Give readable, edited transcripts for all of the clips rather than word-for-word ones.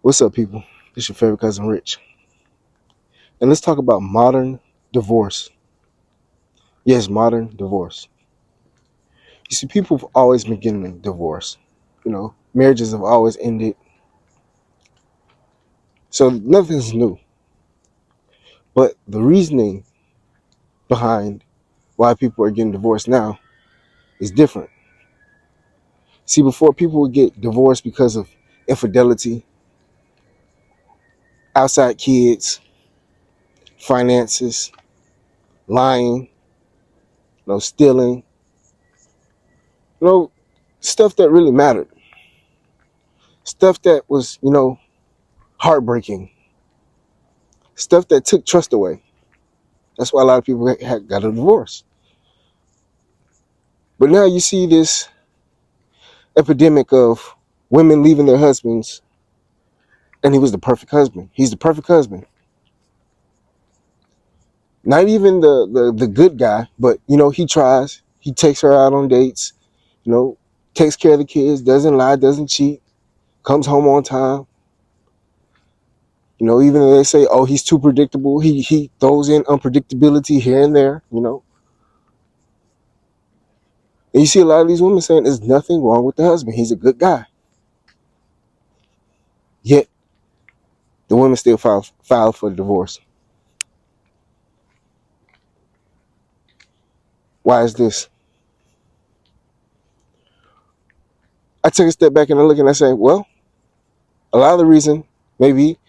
What's up, people? It's your favorite cousin, Rich. And let's talk about modern divorce. Yes, modern divorce. You see, people have always been getting a divorce. Marriages have always ended. So nothing's new. But the reasoning behind why people are getting divorced now is different. See, before people would get divorced because of infidelity, outside kids, finances, lying, stealing, stuff that really mattered. Stuff that was, heartbreaking. Stuff that took trust away. That's why a lot of people got a divorce. But now you see this epidemic of women leaving their husbands, and he was the perfect husband. He's the perfect husband. Not even the good guy, but he tries. He takes her out on dates, takes care of the kids, doesn't lie, doesn't cheat, comes home on time. Even though they say, oh, he's too predictable, he throws in unpredictability here and there. And you see a lot of these women saying there's nothing wrong with the husband. He's a good guy. Yet the women still file for divorce. Why is this? I take a step back and I look and I say, well, a lot of the reason maybe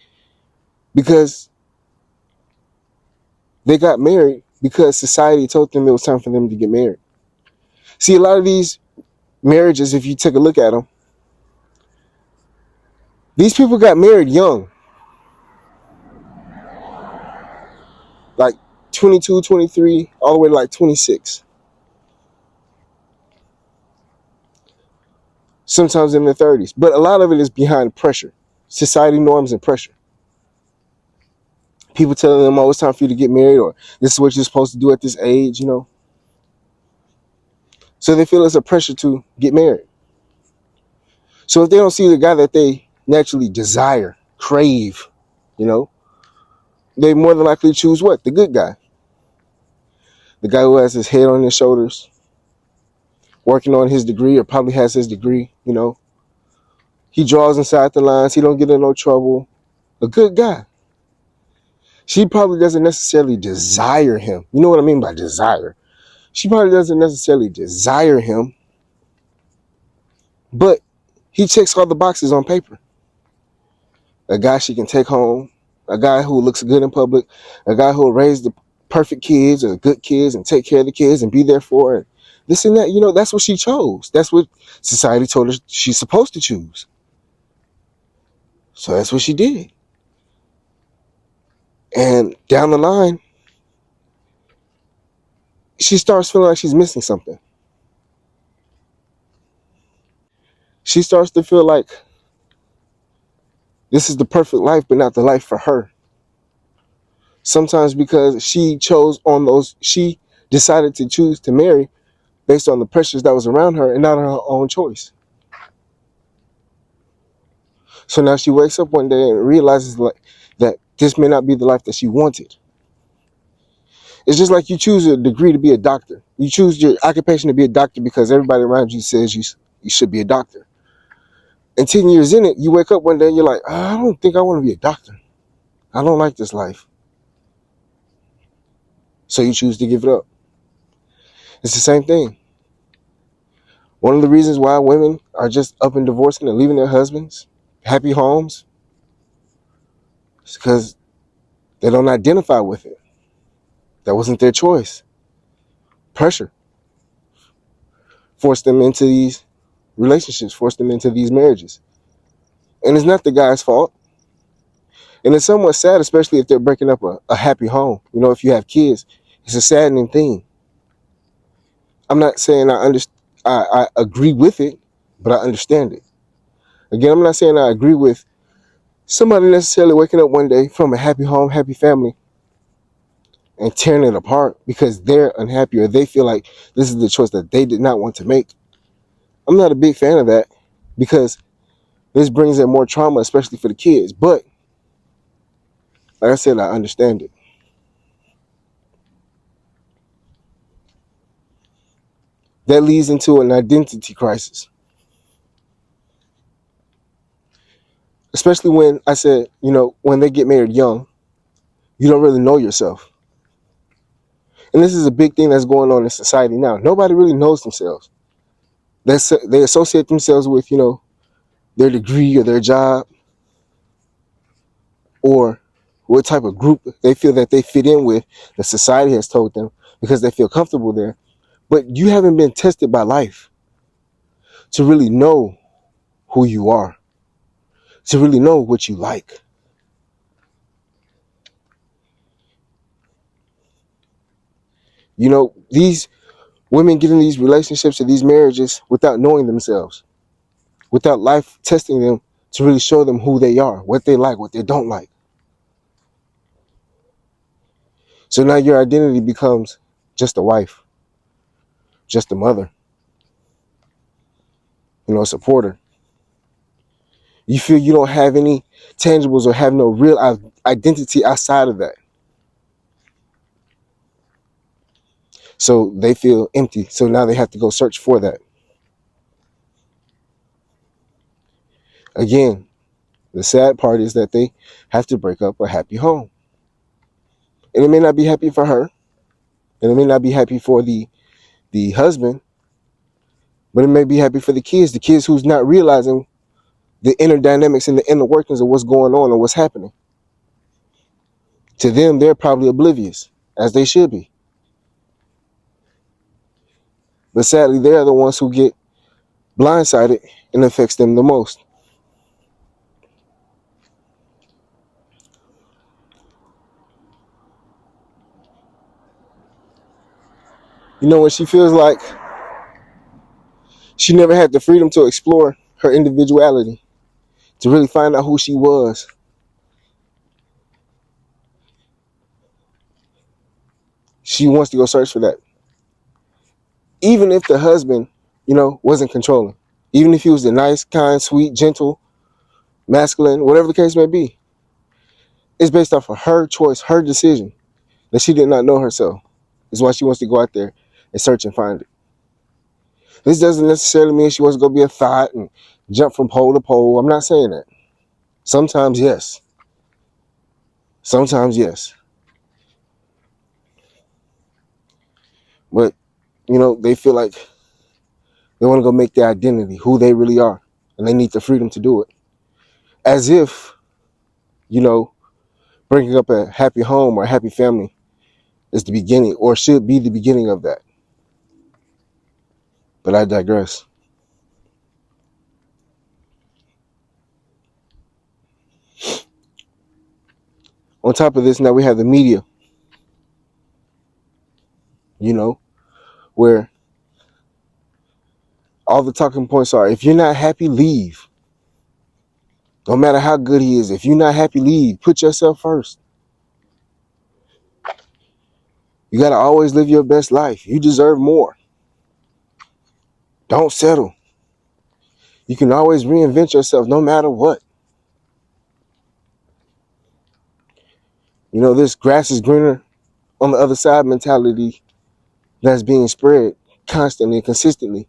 because they got married because society told them it was time for them to get married. See, a lot of these marriages, if you take a look at them, these people got married young, like 22, 23, all the way to like 26. Sometimes in their 30s. But a lot of it is behind pressure, society norms and pressure. People telling them, oh, it's time for you to get married, or this is what you're supposed to do at this age, So they feel it's a pressure to get married. So if they don't see the guy that they naturally desire, crave, they more than likely choose what? The good guy. The guy who has his head on his shoulders, working on his degree, or probably has his degree, He draws inside the lines. He don't get in no trouble. A good guy. She probably doesn't necessarily desire him. You know what I mean by desire? She probably doesn't necessarily desire him, but he checks all the boxes on paper. A guy she can take home, a guy who looks good in public, a guy who will raise the perfect kids or good kids and take care of the kids and be there for it. This and that, that's what she chose. That's what society told her she's supposed to choose. So that's what she did. And down the line, she starts feeling like she's missing something. She starts to feel like this is the perfect life, but not the life for her. Sometimes because she decided to choose to marry based on the pressures that was around her and not on her own choice. So now she wakes up one day and realizes that this may not be the life that she wanted. It's just like you choose a degree to be a doctor. You choose your occupation to be a doctor because everybody around you says you should be a doctor. And 10 years in it, you wake up one day and you're like, I don't think I want to be a doctor. I don't like this life. So you choose to give it up. It's the same thing. One of the reasons why women are just up and divorcing and leaving their husbands, happy homes, is because they don't identify with it. That wasn't their choice. Pressure forced them into these relationships, forced them into these marriages. And it's not the guy's fault. And it's somewhat sad, especially if they're breaking up a happy home. If you have kids, it's a saddening thing. I'm not saying I agree with it, but I understand it. Again, I'm not saying I agree with somebody necessarily waking up one day from a happy home, happy family, and tearing it apart because they're unhappy or they feel like this is the choice that they did not want to make. I'm not a big fan of that because This brings in more trauma, especially for the kids. But like I said, I understand it. That leads into an identity crisis. Especially when I said, when they get married young, you don't really know yourself. And this is a big thing that's going on in society now. Nobody really knows themselves. They associate themselves with, their degree or their job or what type of group they feel that they fit in with that society has told them because they feel comfortable there. But you haven't been tested by life to really know who you are, to really know what you like. These women get in these relationships or these marriages without knowing themselves, without life testing them to really show them who they are, what they like, what they don't like. So now your identity becomes just a wife, just a mother, a supporter. You feel you don't have any tangibles or have no real identity outside of that. So they feel empty. So now they have to go search for that. Again, the sad part is that they have to break up a happy home. And it may not be happy for her. And it may not be happy for the husband. But it may be happy for the kids who's not realizing the inner dynamics and the inner workings of what's going on and what's happening. To them, they're probably oblivious, as they should be. But sadly, they're the ones who get blindsided and affects them the most. When she feels like she never had the freedom to explore her individuality, to really find out who she was. She wants to go search for that. Even if the husband, wasn't controlling. Even if he was the nice, kind, sweet, gentle, masculine, whatever the case may be. It's based off of her choice, her decision, that she did not know herself. Is why she wants to go out there and search and find it. This doesn't necessarily mean she wants to go be a thought and jump from pole to pole. I'm not saying that. Sometimes, yes. Sometimes, yes. But, they feel like they want to go make their identity, who they really are. And they need the freedom to do it. As if, bringing up a happy home or a happy family is the beginning or should be the beginning of that. But I digress. On top of this, now we have the media, where all the talking points are, if you're not happy, leave. No matter how good he is, if you're not happy, leave. Put yourself first. You got to always live your best life. You deserve more. Don't settle. You can always reinvent yourself no matter what. This grass is greener on the other side mentality that's being spread constantly and consistently.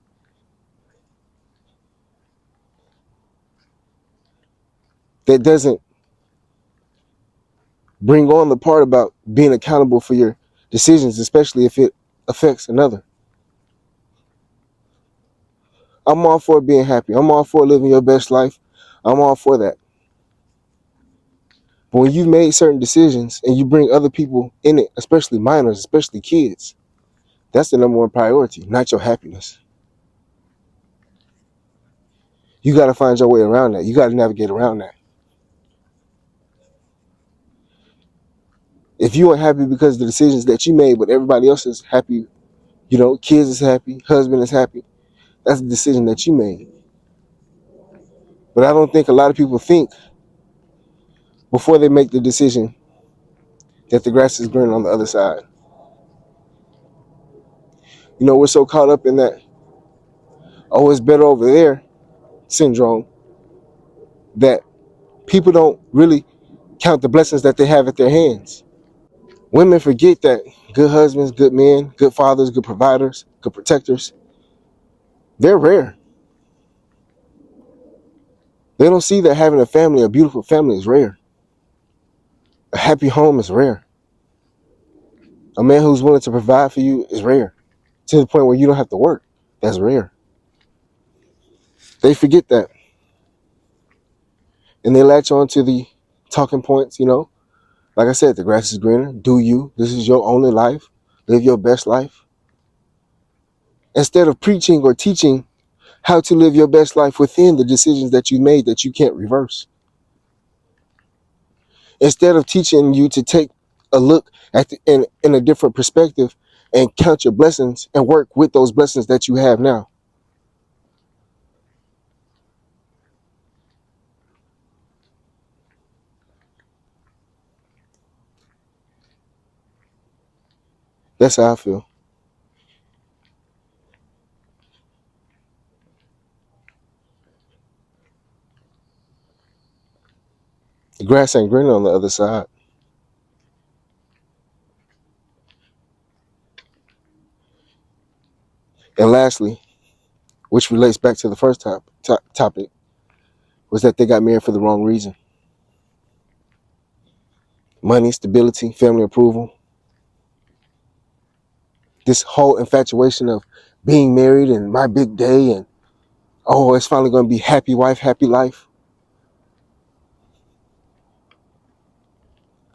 That doesn't bring on the part about being accountable for your decisions, especially if it affects another. I'm all for being happy. I'm all for living your best life. I'm all for that. But when you've made certain decisions and you bring other people in it, especially minors, especially kids, that's the number one priority, not your happiness. You got to find your way around that. You got to navigate around that. If you aren't happy because of the decisions that you made, but everybody else is happy, kids is happy, husband is happy, that's the decision that you made. But I don't think a lot of people think before they make the decision that the grass is greener on the other side. We're so caught up in that, oh, it's better over there syndrome, that people don't really count the blessings that they have at their hands. Women forget that good husbands, good men, good fathers, good providers, good protectors, they're rare. They don't see that having a family, a beautiful family, is rare. A happy home is rare. A man who's willing to provide for you is rare. To the point where you don't have to work. That's rare. They forget that. And they latch on to the talking points, Like I said, the grass is greener. Do you. This is your only life. Live your best life. Instead of preaching or teaching how to live your best life within the decisions that you made that you can't reverse. Instead of teaching you to take a look at in a different perspective and count your blessings and work with those blessings that you have now. That's how I feel. The grass ain't greener on the other side. And lastly, which relates back to the first topic, was that they got married for the wrong reason. Money, stability, family approval. This whole infatuation of being married and my big day and, oh, it's finally going to be happy wife, happy life.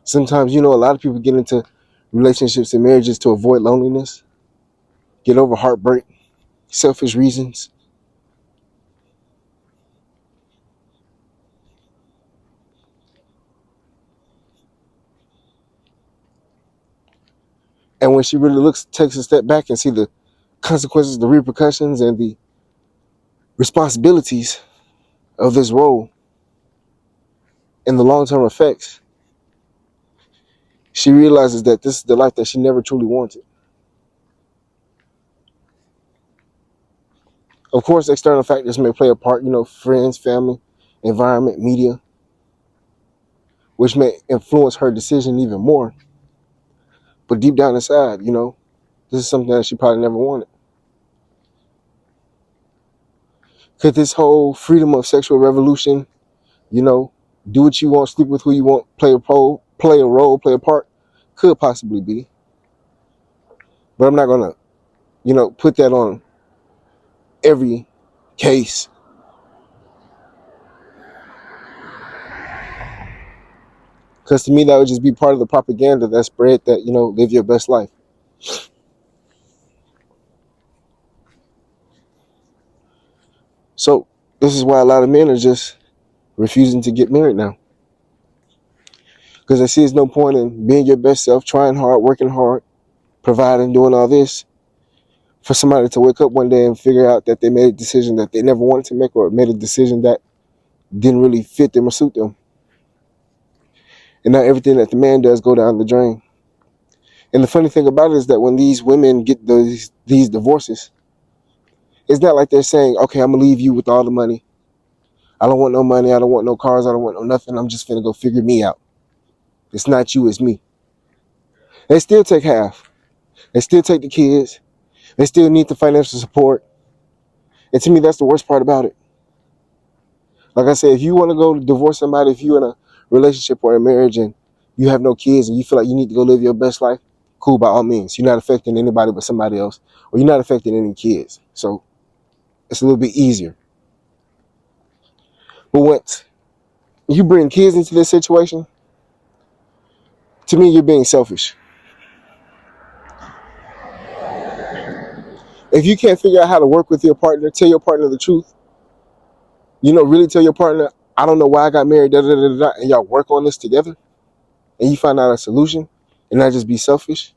Sometimes, a lot of people get into relationships and marriages to avoid loneliness, get over heartbreak, selfish reasons. And when she really takes a step back and see the consequences, the repercussions, and the responsibilities of this role and the long-term effects, she realizes that this is the life that she never truly wanted. Of course, external factors may play a part, friends, family, environment, media, which may influence her decision even more. But deep down inside, this is something that she probably never wanted. Could this whole freedom of sexual revolution, do what you want, sleep with who you want, play a role, play a part, could possibly be. But I'm not gonna, put that on every case. Because to me, that would just be part of the propaganda that spread that, live your best life. So this is why a lot of men are just refusing to get married now. Because they see there's no point in being your best self, trying hard, working hard, providing, doing all this, for somebody to wake up one day and figure out that they made a decision that they never wanted to make, or made a decision that didn't really fit them or suit them. And now everything that the man does go down the drain. And the funny thing about it is that when these women get these divorces, it's not like they're saying, okay, I'm going to leave you with all the money. I don't want no money. I don't want no cars. I don't want no nothing. I'm just going to go figure me out. It's not you, it's me. They still take half. They still take the kids. They still need the financial support. And to me, that's the worst part about it. Like I said, if you want to go divorce somebody, if you're in a relationship or a marriage and you have no kids and you feel like you need to go live your best life, cool, by all means. You're not affecting anybody but somebody else, or you're not affecting any kids. So it's a little bit easier. But once you bring kids into this situation, to me, you're being selfish. If you can't figure out how to work with your partner, tell your partner the truth. Really tell your partner, I don't know why I got married, and y'all work on this together, and you find out a solution, and not just be selfish.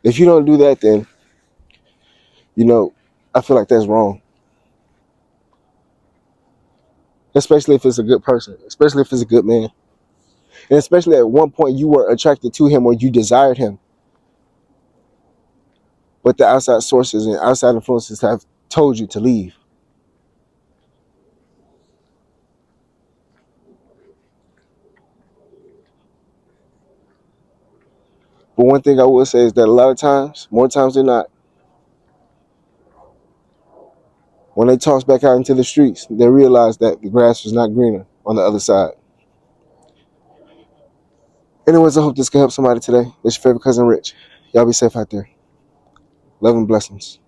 If you don't do that, then, I feel like that's wrong. Especially if it's a good person, especially if it's a good man. And especially at one point you were attracted to him or you desired him. But the outside sources and outside influences have told you to leave. But one thing I will say is that a lot of times, more times than not, when they toss back out into the streets, they realize that the grass was not greener on the other side. Anyways, I hope this can help somebody today. It's your favorite cousin Rich. Y'all be safe out there. Love and blessings.